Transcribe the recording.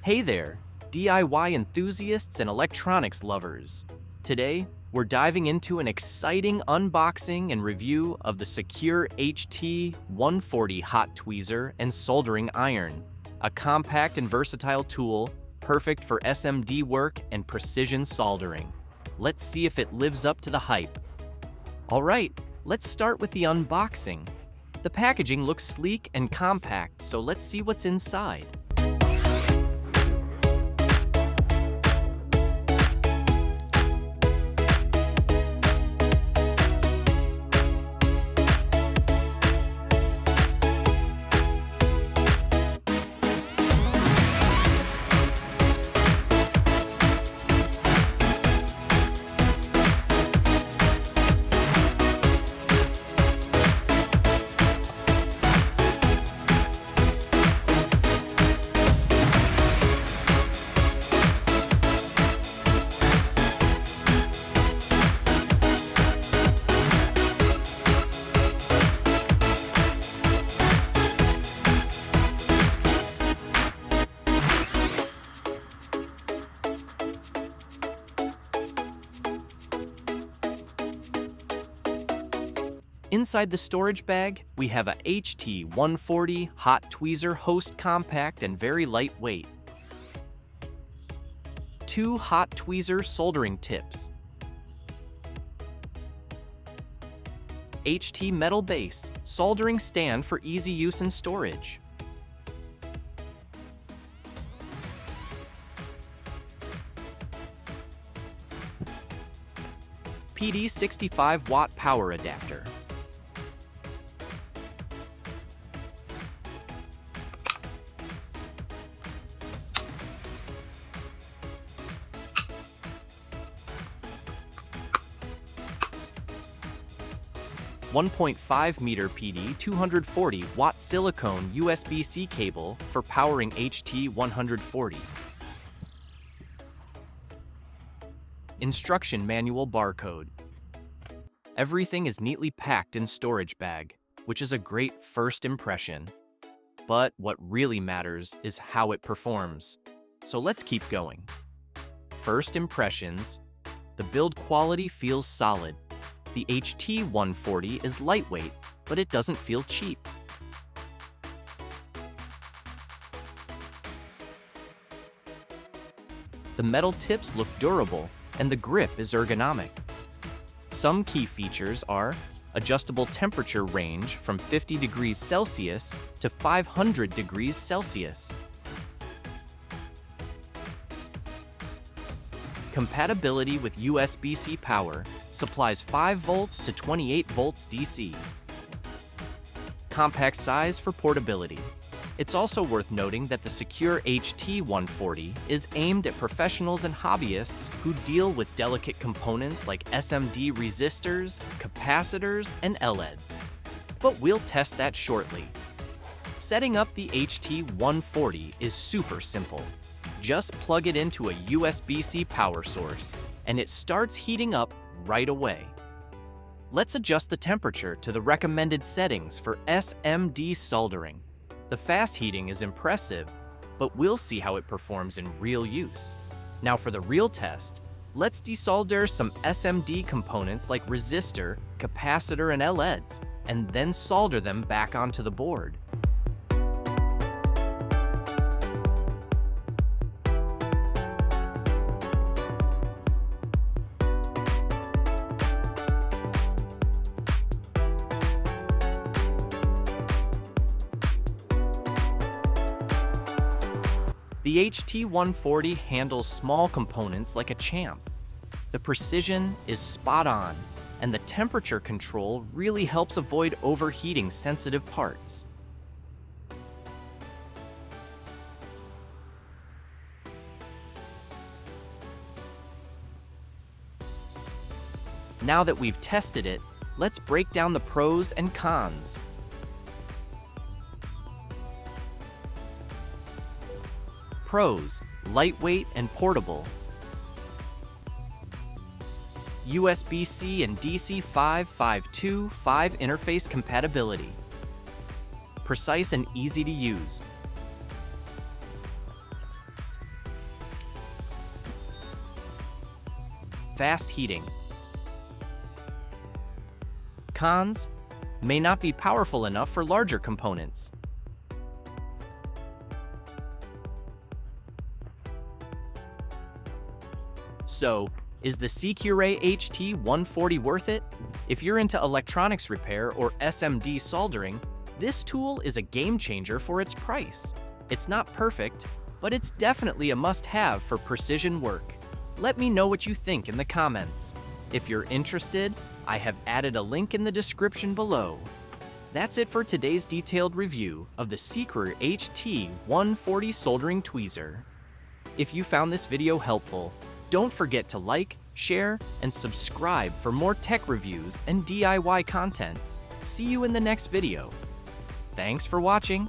Hey there, DIY enthusiasts and electronics lovers. Today, we're diving into an exciting unboxing and review of the SEQURE HT140 hot tweezer and soldering iron, a compact and versatile tool perfect for SMD work and precision soldering. Let's see if it lives up to the hype. All right, let's start with the unboxing. The packaging looks sleek and compact, so let's see what's inside. Inside the storage bag, we have a HT140 hot tweezer host compact and very lightweight. 2 hot tweezer soldering tips. HT metal base, soldering stand for easy use and storage. PD 65-watt power adapter. .5 meter PD 240-watt silicone USB-C cable for powering HT140. Instruction manual barcode. Everything is neatly packed in storage bag, which is a great first impression. But what really matters is how it performs. So let's keep going. First impressions. The build quality feels solid. The HT140 is lightweight, but it doesn't feel cheap. The metal tips look durable, and the grip is ergonomic. Some key features are adjustable temperature range from 50 degrees Celsius to 500 degrees Celsius. Compatibility with USB-C power supplies 5 volts to 28 volts DC. Compact size for portability. It's also worth noting that the SEQURE HT140 is aimed at professionals and hobbyists who deal with delicate components like SMD resistors, capacitors, and LEDs. But we'll test that shortly. Setting up the HT140 is super simple. Just plug it into a USB-C power source, and it starts heating up right away. Let's adjust the temperature to the recommended settings for SMD soldering. The fast heating is impressive, but we'll see how it performs in real use. Now for the real test, let's desolder some SMD components like resistor, capacitor, and LEDs, and then solder them back onto the board. The HT140 handles small components like a champ. The precision is spot on, and the temperature control really helps avoid overheating sensitive parts. Now that we've tested it, let's break down the pros and cons. Pros: lightweight and portable. USB-C and DC 5.5.2.5 interface compatibility. Precise and easy to use. fast heating. Cons: may not be powerful enough for larger components. So, is the SEQURE HT140 worth it? If you're into electronics repair or SMD soldering, this tool is a game changer for its price. It's not perfect, but it's definitely a must-have for precision work. Let me know what you think in the comments. If you're interested, I have added a link in the description below. That's it for today's detailed review of the SEQURE HT140 soldering tweezer. If you found this video helpful, don't forget to like, share, and subscribe for more tech reviews and DIY content. See you in the next video. Thanks for watching.